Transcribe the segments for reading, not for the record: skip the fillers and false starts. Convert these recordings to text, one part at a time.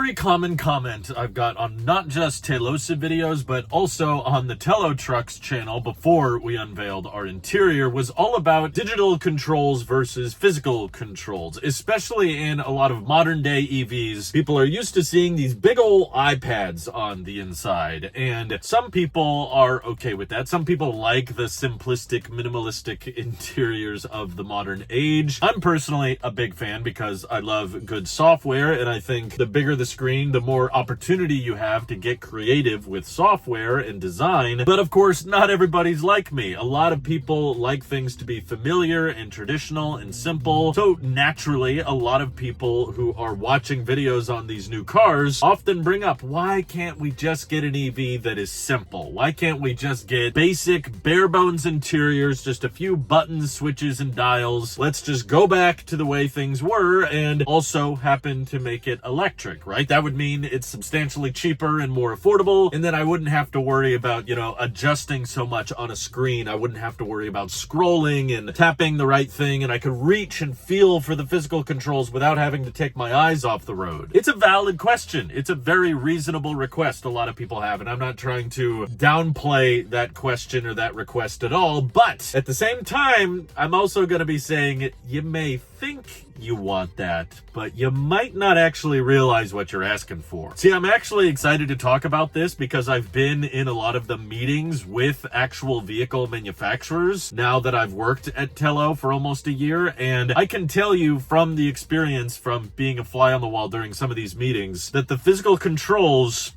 very common comment I've got on not just Telosa videos, but also on the Telo Trucks channel before we unveiled our interior was all about digital controls versus physical controls, especially in a lot of modern day EVs. People are used to seeing these big old iPads on the inside, and some people are okay with that. Some people like the simplistic, minimalistic interiors of the modern age. I'm personally a big fan because I love good software, and I think the bigger the screen, the more opportunity you have to get creative with software and design. But of course, not everybody's like me. A lot of people like things to be familiar and traditional and simple. So naturally, a lot of people who are watching videos on these new cars often bring up, why can't we just get an EV that is simple? Why can't we just get basic, bare bones interiors, just a few buttons, switches, and dials? Let's just go back to the way things were and also happen to make it electric, right? That would mean it's substantially cheaper and more affordable, and then I wouldn't have to worry about, adjusting so much on a screen. I wouldn't have to worry about scrolling and tapping the right thing, and I could reach and feel for the physical controls without having to take my eyes off the road. It's a valid question. It's a very reasonable request a lot of people have, and I'm not trying to downplay that question or that request at all, but at the same time, I'm also going to be saying you may think you want that, but you might not actually realize what you're asking for. See, I'm actually excited to talk about this because I've been in a lot of the meetings with actual vehicle manufacturers now that I've worked at Telo for almost a year, and I can tell you from the experience from being a fly on the wall during some of these meetings that the physical controls,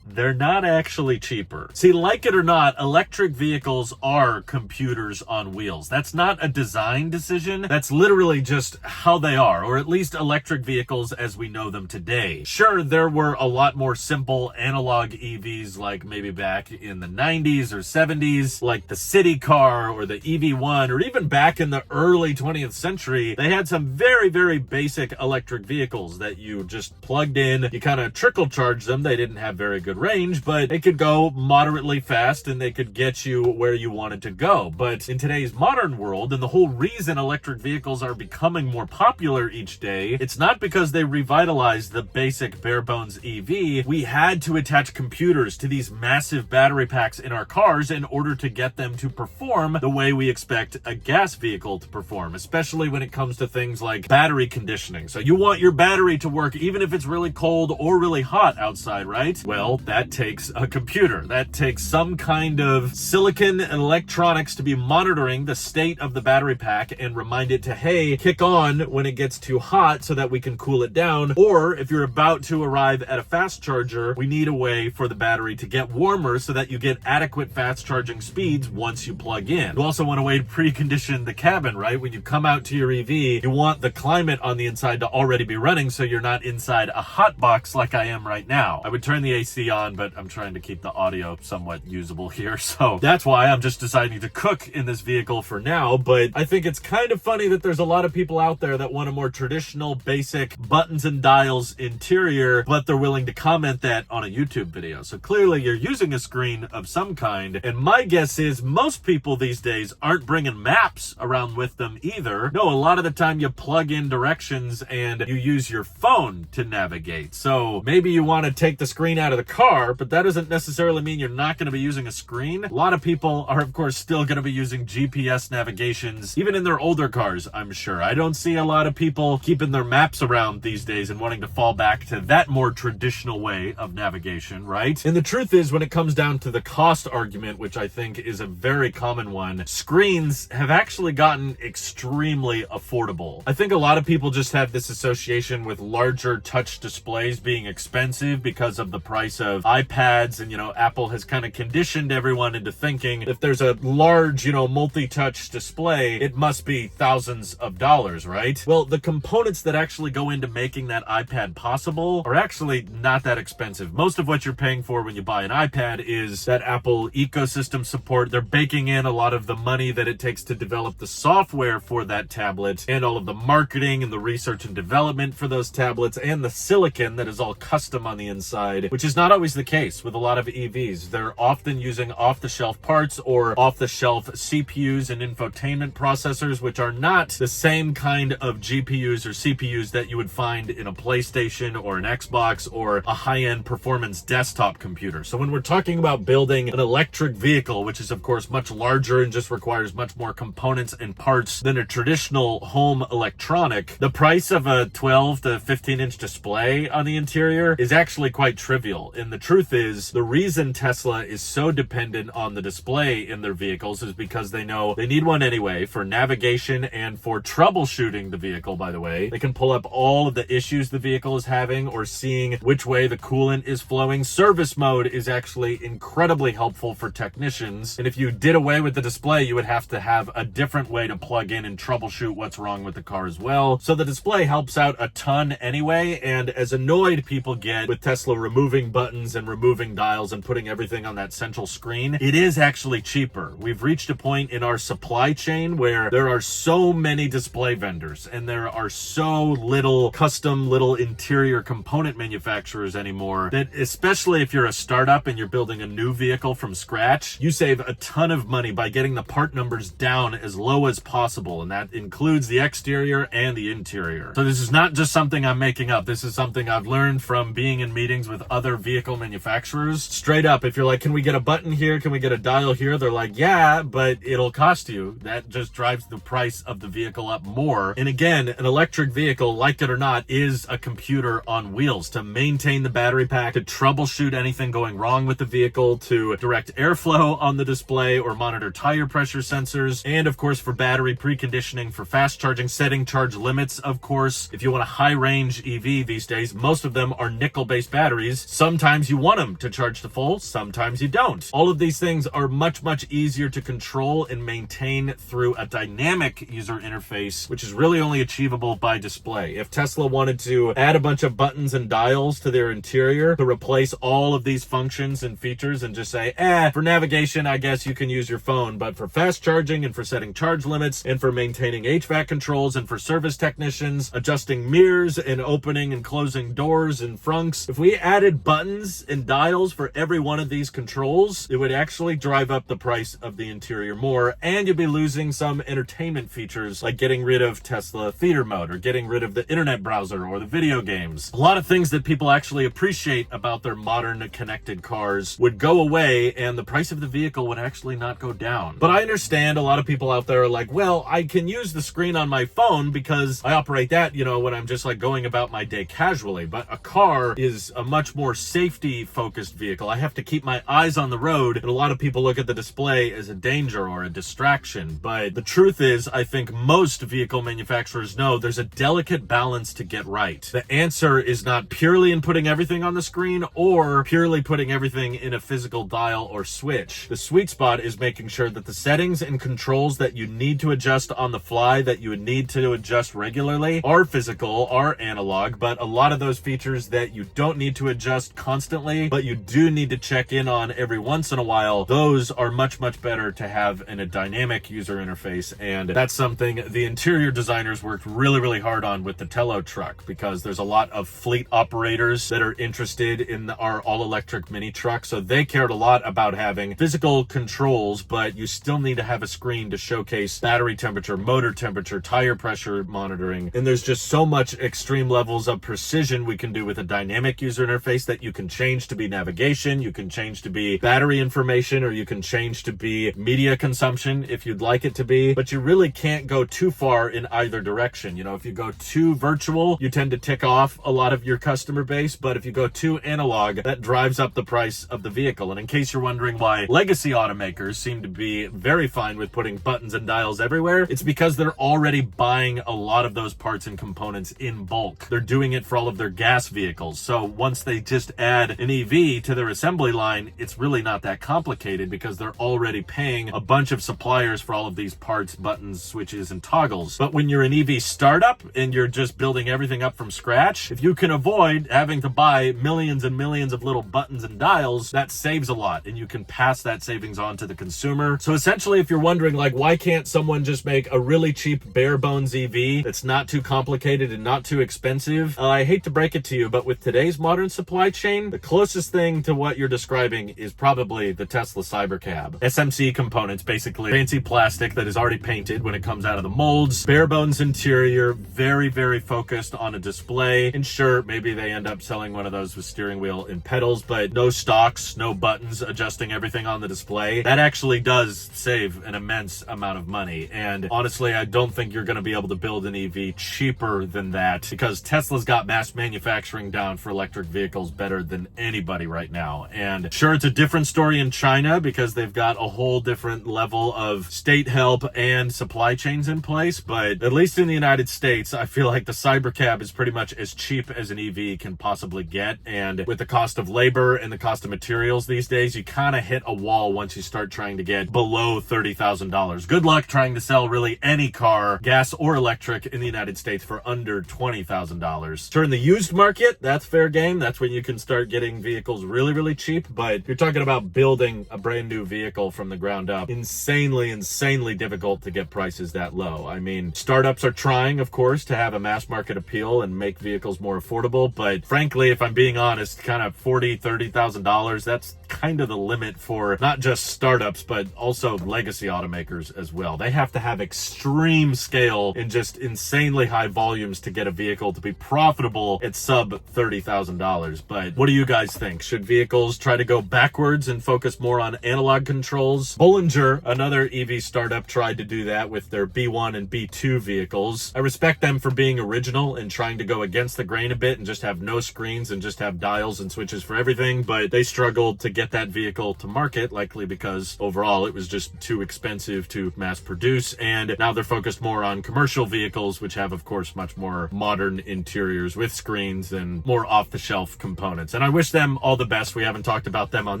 they're not actually cheaper. See, like it or not, electric vehicles are computers on wheels. That's not a design decision. That's literally just how they are, or at least electric vehicles as we know them today. Sure, there were a lot more simple analog EVs like maybe back in the 90s or 70s, like the city car or the EV1, or even back in the early 20th century, they had some very, very basic electric vehicles that you just plugged in, you kind of trickle charged them. They didn't have very good range, but they could go moderately fast and they could get you where you wanted to go. But in today's modern world, and the whole reason electric vehicles are becoming more popular each day, it's not because they revitalized the basic bare bones EV. We had to attach computers to these massive battery packs in our cars in order to get them to perform the way we expect a gas vehicle to perform, especially when it comes to things like battery conditioning. So you want your battery to work even if it's really cold or really hot outside, right? Well, that takes a computer. That takes some kind of silicon and electronics to be monitoring the state of the battery pack and remind it to, hey, kick on when it gets too hot so that we can cool it down. Or if you're about to arrive at a fast charger, we need a way for the battery to get warmer so that you get adequate fast charging speeds once you plug in. You also want a way to precondition the cabin, right? When you come out to your EV, you want the climate on the inside to already be running so you're not inside a hot box like I am right now. I would turn the AC on, but I'm trying to keep the audio somewhat usable here, so that's why I'm just deciding to cook in this vehicle for now. But I think it's kind of funny that there's a lot of people out there that want a more traditional, basic buttons and dials interior, but they're willing to comment that on a YouTube video. So clearly you're using a screen of some kind, and my guess is most people these days aren't bringing maps around with them either. No, a lot of the time you plug in directions and you use your phone to navigate. So maybe you want to take the screen out of the car, but that doesn't necessarily mean you're not going to be using a screen. A lot of people are, of course, still going to be using GPS navigations, even in their older cars, I'm sure. I don't see a lot of people keeping their maps around these days and wanting to fall back to that more traditional way of navigation, right? And the truth is, when it comes down to the cost argument, which I think is a very common one, screens have actually gotten extremely affordable. I think a lot of people just have this association with larger touch displays being expensive because of the price of iPads, and Apple has kind of conditioned everyone into thinking if there's a large, multi-touch display, it must be thousands of dollars, right? Well, the components that actually go into making that iPad possible are actually not that expensive. Most of what you're paying for when you buy an iPad is that Apple ecosystem support. They're baking in a lot of the money that it takes to develop the software for that tablet, and all of the marketing and the research and development for those tablets, and the silicon that is all custom on the inside, which is not always the case with a lot of EVs. They're often using off-the-shelf parts or off-the-shelf CPUs and infotainment processors, which are not the same kind of GPUs or CPUs that you would find in a PlayStation or an Xbox or a high-end performance desktop computer. So when we're talking about building an electric vehicle, which is of course much larger and just requires much more components and parts than a traditional home electronic, the price of a 12 to 15 inch display on the interior is actually quite trivial. And the truth is, the reason Tesla is so dependent on the display in their vehicles is because they know they need one anyway for navigation and for troubleshooting the vehicle, by the way. They can pull up all of the issues the vehicle is having or seeing which way the coolant is flowing. Service mode is actually incredibly helpful for technicians. And if you did away with the display, you would have to have a different way to plug in and troubleshoot what's wrong with the car as well. So the display helps out a ton anyway. And as annoyed people get with Tesla removing buttons and removing dials and putting everything on that central screen, it is actually cheaper. We've reached a point in our supply chain where there are so many display vendors and there are so little custom little interior component manufacturers anymore that, especially if you're a startup and you're building a new vehicle from scratch, you save a ton of money by getting the part numbers down as low as possible. And that includes the exterior and the interior. So this is not just something I'm making up. This is something I've learned from being in meetings with other vehicle manufacturers. Straight up, if you're like, can we get a button here? Can we get a dial here? They're like, yeah, but it'll cost you. That just drives the price of the vehicle up more. And again, an electric vehicle, like it or not, is a computer on wheels to maintain the battery pack, to troubleshoot anything going wrong with the vehicle, to direct airflow on the display or monitor tire pressure sensors, and of course for battery preconditioning, for fast charging, setting charge limits. Of course, if you want a high range EV these days, most of them are nickel based batteries. Sometimes you want them to charge to full, sometimes you don't. All of these things are much easier to control and maintain through a dynamic user interface, which is really only achievable by display. If Tesla wanted to add a bunch of buttons and dials to their interior to replace all of these functions and features and just say, for navigation, I guess you can use your phone, but for fast charging and for setting charge limits and for maintaining HVAC controls and for service technicians, adjusting mirrors and opening and closing doors and frunks, if we added buttons and dials for every one of these controls, it would actually drive up the price of the interior more, and you'd be losing some entertainment features like getting rid of Tesla Theater Mode or getting rid of the internet browser or the video games. A lot of things that people actually appreciate about their modern connected cars would go away, and the price of the vehicle would actually not go down. But I understand a lot of people out there are like, well, I can use the screen on my phone because I operate that, when I'm just like going about my day casually. But a car is a much more safety focused vehicle. I have to keep my eyes on the road, and a lot of people look at the display as a danger or a distraction. But the truth is, I think most vehicle manufacturers know there's a delicate balance to get right. The answer is not purely in putting everything on the screen or purely putting everything in a physical dial or switch. The sweet spot is making sure that the settings and controls that you need to adjust on the fly, that you would need to adjust regularly, are physical, are analog, but a lot of those features that you don't need to adjust constantly, but you do need to check in on every once in a while, those are much better to have in a dynamic user interface. And that's something the interior designers worked really hard on with the Tello truck, because there's a lot of fleet operators that are interested in our all-electric mini truck, so they cared a lot about having physical controls, but you still need to have a screen to showcase battery temperature, motor temperature, tire pressure monitoring. And there's just so much extreme levels of precision we can do with a dynamic user interface that you can change to be navigation, you can change to be battery information, or you can change to be media consumption if you'd like it to be. But you really can't go too far in either direction. If you go too virtual, you tend to tick off a lot of your customer base, but if you go too analog, that drives up the price of the vehicle. And in case you're wondering why legacy automakers seem to be very fine with putting buttons and dials everywhere, it's because they're already buying a lot of those parts and components in bulk. They're doing it for all of their gas vehicles. So once they just add an EV to their assembly line, it's really not that complicated because they're already paying a bunch of suppliers for all of these parts, buttons, switches, and toggles. But when you're an EV startup and you're just building everything up from scratch, if you can avoid having to buy millions and millions of little buttons and dials, that saves a lot, and you can pass that savings on to the consumer. So essentially, if you're wondering, like, why can't someone just make a really cheap bare bones EV that's not too complicated and not too expensive, I hate to break it to you, but with today's modern supply chain, thing, the closest thing to what you're describing is probably the Tesla Cybercab. SMC components, basically fancy plastic that is already painted when it comes out of the molds, bare bones interior, very, very focused on a display. And sure, maybe they end up selling one of those with steering wheel and pedals, but no stalks, no buttons adjusting everything on the display. That actually does save an immense amount of money. And honestly, I don't think you're going to be able to build an EV cheaper than that, because Tesla's got mass manufacturing down for electric vehicles better than anybody right now. And sure, it's a different story in China because they've got a whole different level of state help and supply chains in place. But at least in the United States, I feel like the Cybercab is pretty much as cheap as an EV can possibly get. And with the cost of labor and the cost of materials these days, you kind of hit a wall once you start trying to get below $30,000. Good luck trying to sell really any car, gas or electric, in the United States for under $20,000. Sure, in the used market, that's fair game. That's when you can start getting vehicles really, really cheap. But you're talking about building a brand new vehicle from the ground up. Insanely difficult to get prices that low. I mean, startups are trying, of course, to have a mass market appeal and make vehicles more affordable. But frankly, if I'm being honest, kind of $40,000, $30,000, that's kind of the limit for not just startups, but also legacy automakers as well. They have to have extreme scale and just insanely high volumes to get a vehicle to be profitable at sub $30,000. But what do you guys think? Should vehicles try to go backwards and focus more on analog controls? Bollinger, another EV startup, tried to do that with their B1 and B2 vehicles. I respect them for being original and trying to go against the grain a bit and just have no screens and just have dials and switches for everything, but they struggled to get that vehicle to market, likely because overall it was just too expensive to mass produce. And now they're focused more on commercial vehicles, which have, of course, much more modern interiors with screens and more off-the-shelf components. And I wish them all the best. We haven't talked about them on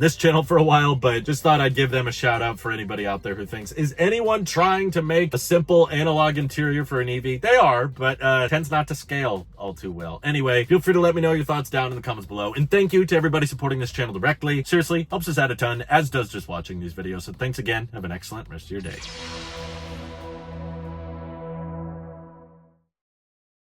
this channel for a while, but just thought I'd give them a shout out for anybody out there who thinks, is anyone trying to make a simple analog interior for an EV? They are, but tends not to scale all too well. Anyway, feel free to let me know your thoughts down in the comments below. And thank you to everybody supporting this channel directly. Seriously, helps us out a ton, as does just watching these videos. So thanks again. Have an excellent rest of your day.